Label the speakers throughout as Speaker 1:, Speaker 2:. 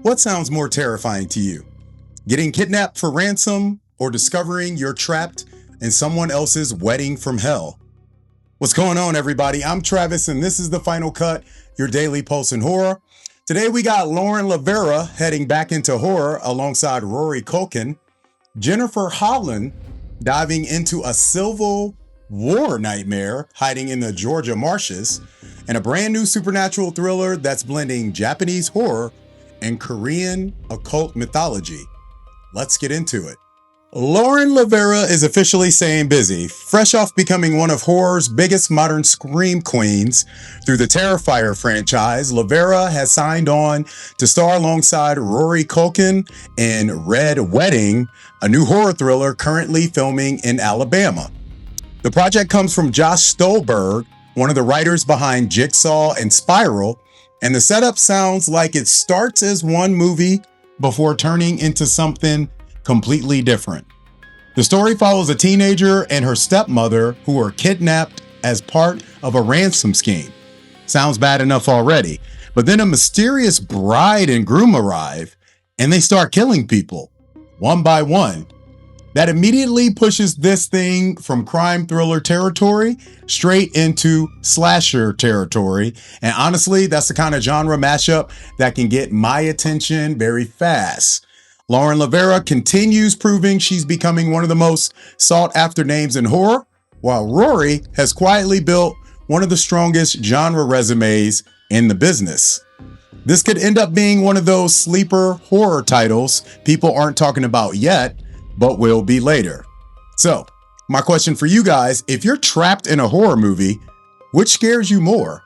Speaker 1: What sounds more terrifying to you? Getting kidnapped for ransom or discovering you're trapped in someone else's wedding from hell? What's going on, everybody? I'm Travis, and this is The Final Cut, your daily pulse in horror. Today, we got Lauren LaVera heading back into horror alongside Rory Culkin, Jennifer Holland diving into a civil war nightmare hiding in the Georgia marshes, and a brand new supernatural thriller that's blending Japanese horror and Korean occult mythology. Let's get into it. Lauren LaVera is officially staying busy. Fresh off becoming one of horror's biggest modern scream queens through the Terrifier franchise, LaVera has signed on to star alongside Rory Culkin in Red Wedding, a new horror thriller currently filming in Alabama. The project comes from Josh Stolberg, one of the writers behind Jigsaw and Spiral, and the setup sounds like it starts as one movie before turning into something completely different. The story follows a teenager and her stepmother who are kidnapped as part of a ransom scheme. Sounds bad enough already, but then a mysterious bride and groom arrive and they start killing people one by one. That immediately pushes this thing from crime thriller territory straight into slasher territory. And honestly, that's the kind of genre mashup that can get my attention very fast. Lauren LaVera continues proving she's becoming one of the most sought after names in horror, while Rory has quietly built one of the strongest genre resumes in the business. This could end up being one of those sleeper horror titles people aren't talking about yet, but will be later. So, my question for you guys, if you're trapped in a horror movie, which scares you more?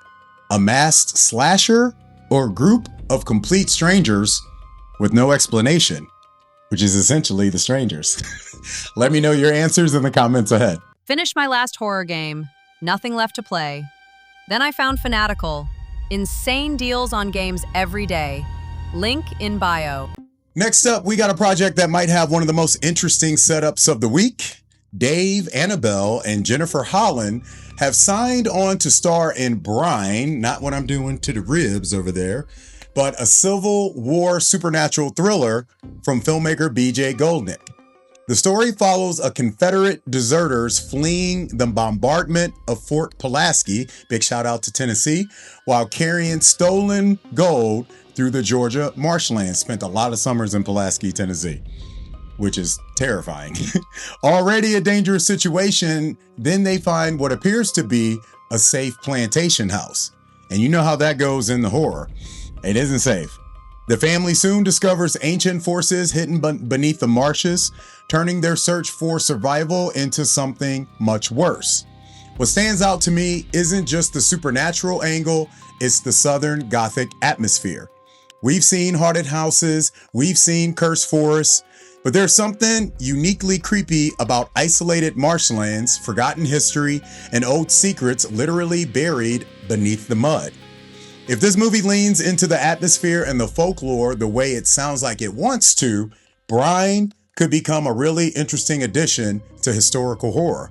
Speaker 1: A masked slasher or a group of complete strangers with no explanation, which is essentially the strangers? Let me know your answers in the comments ahead.
Speaker 2: Finished my last horror game. Nothing left to play. Then I found Fanatical. Insane deals on games every day. Link in bio.
Speaker 1: Next up, we got a project that might have one of the most interesting setups of the week. Dave, Annabelle, and Jennifer Holland have signed on to star in Brine, not what I'm doing to the ribs over there, but a Civil War supernatural thriller from filmmaker B.J. Goldnick. The story follows a Confederate deserters fleeing the bombardment of Fort Pulaski, big shout out to Tennessee, while carrying stolen gold through the Georgia marshlands. Spent a lot of summers in Pulaski, Tennessee, which is terrifying. Already a dangerous situation, then they find what appears to be a safe plantation house. And you know how that goes in the horror. It isn't safe. The family soon discovers ancient forces hidden beneath the marshes, turning their search for survival into something much worse. What stands out to me isn't just the supernatural angle, it's the Southern Gothic atmosphere. We've seen haunted houses, we've seen cursed forests, but there's something uniquely creepy about isolated marshlands, forgotten history, and old secrets literally buried beneath the mud. If this movie leans into the atmosphere and the folklore the way it sounds like it wants to, Brine could become a really interesting addition to historical horror.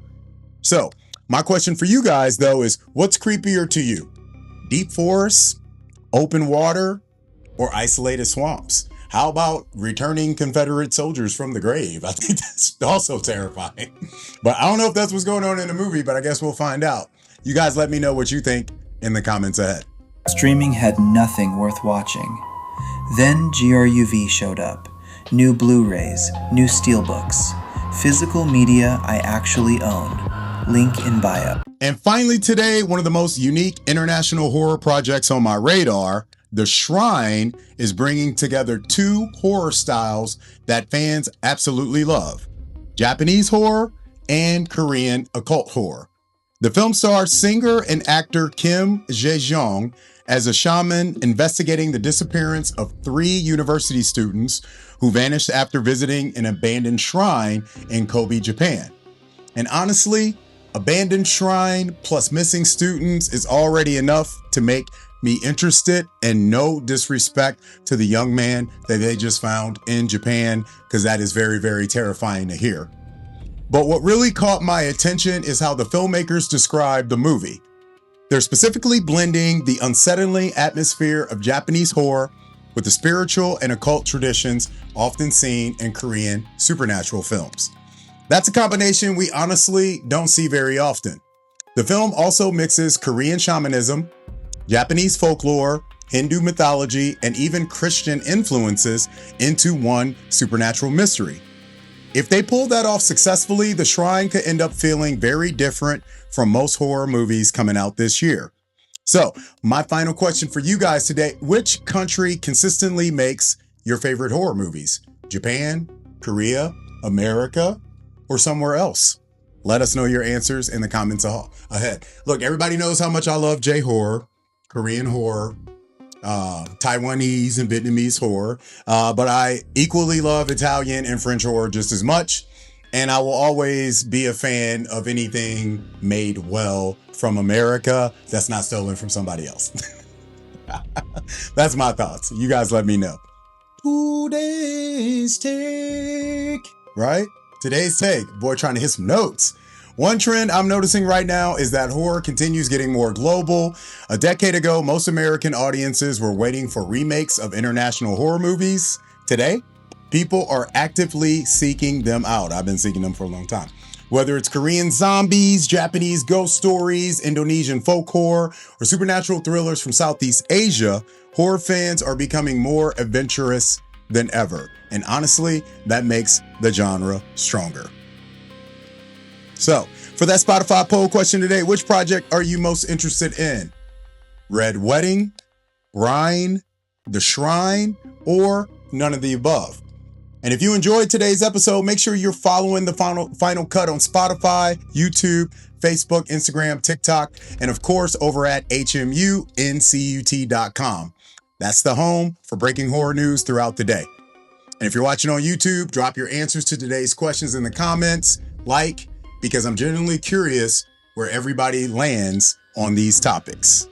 Speaker 1: So, my question for you guys, though, is what's creepier to you? Deep forests, open water, or isolated swamps? How about returning Confederate soldiers from the grave? I think that's also terrifying. But I don't know if that's what's going on in the movie, but I guess we'll find out. You guys let me know what you think in the comments ahead.
Speaker 3: Streaming had nothing worth watching. Then GRUV showed up. New Blu-rays, new steelbooks, physical media I actually own. Link in bio.
Speaker 1: And finally today, one of the most unique international horror projects on my radar, The Shrine, is bringing together two horror styles that fans absolutely love: Japanese horror and Korean occult horror. The film stars singer and actor Kim Jae-jong as a shaman investigating the disappearance of 3 university students who vanished after visiting an abandoned shrine in Kobe, Japan. And honestly, abandoned shrine plus missing students is already enough to make me interested, and no disrespect to the young man that they just found in Japan, because that is very, very terrifying to hear. But what really caught my attention is how the filmmakers described the movie. They're specifically blending the unsettling atmosphere of Japanese horror with the spiritual and occult traditions often seen in Korean supernatural films. That's a combination we honestly don't see very often. The film also mixes Korean shamanism, Japanese folklore, Hindu mythology, and even Christian influences into one supernatural mystery. If they pull that off successfully, The Shrine could end up feeling very different from most horror movies coming out this year. So, my final question for you guys today: which country consistently makes your favorite horror movies? Japan, Korea, America, or somewhere else? Let us know your answers in the comments ahead. Look, everybody knows how much I love J-horror, Korean horror, Taiwanese and Vietnamese horror, but I equally love Italian and French horror just as much. And I will always be a fan of anything made well from America that's not stolen from somebody else. That's my thoughts. You guys let me know. Today's take, right? Today's take. Boy, trying to hit some notes. One trend I'm noticing right now is that horror continues getting more global. A decade ago, most American audiences were waiting for remakes of international horror movies. Today, people are actively seeking them out. I've been seeking them for a long time. Whether it's Korean zombies, Japanese ghost stories, Indonesian folk horror, or supernatural thrillers from Southeast Asia, horror fans are becoming more adventurous than ever. And honestly, that makes the genre stronger. So, for that Spotify poll question today, which project are you most interested in? Red Wedding, Brine, The Shrine, or none of the above? And if you enjoyed today's episode, make sure you're following the Final Cut on Spotify, YouTube, Facebook, Instagram, TikTok, and of course over at hmuncut.com. That's the home for breaking horror news throughout the day. And if you're watching on YouTube, drop your answers to today's questions in the comments, because I'm genuinely curious where everybody lands on these topics.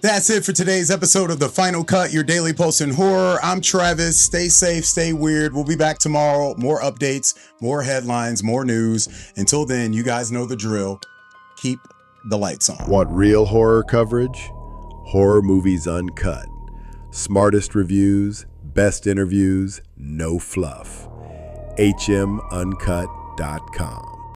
Speaker 1: That's it for today's episode of The Final Cut, your daily post in horror. I'm Travis. Stay safe, stay weird. We'll be back tomorrow. More updates, more headlines, more news. Until then, you guys know the drill. Keep the lights on.
Speaker 4: Want real horror coverage? Horror Movies Uncut. Smartest reviews, best interviews, no fluff. hmuncut.com.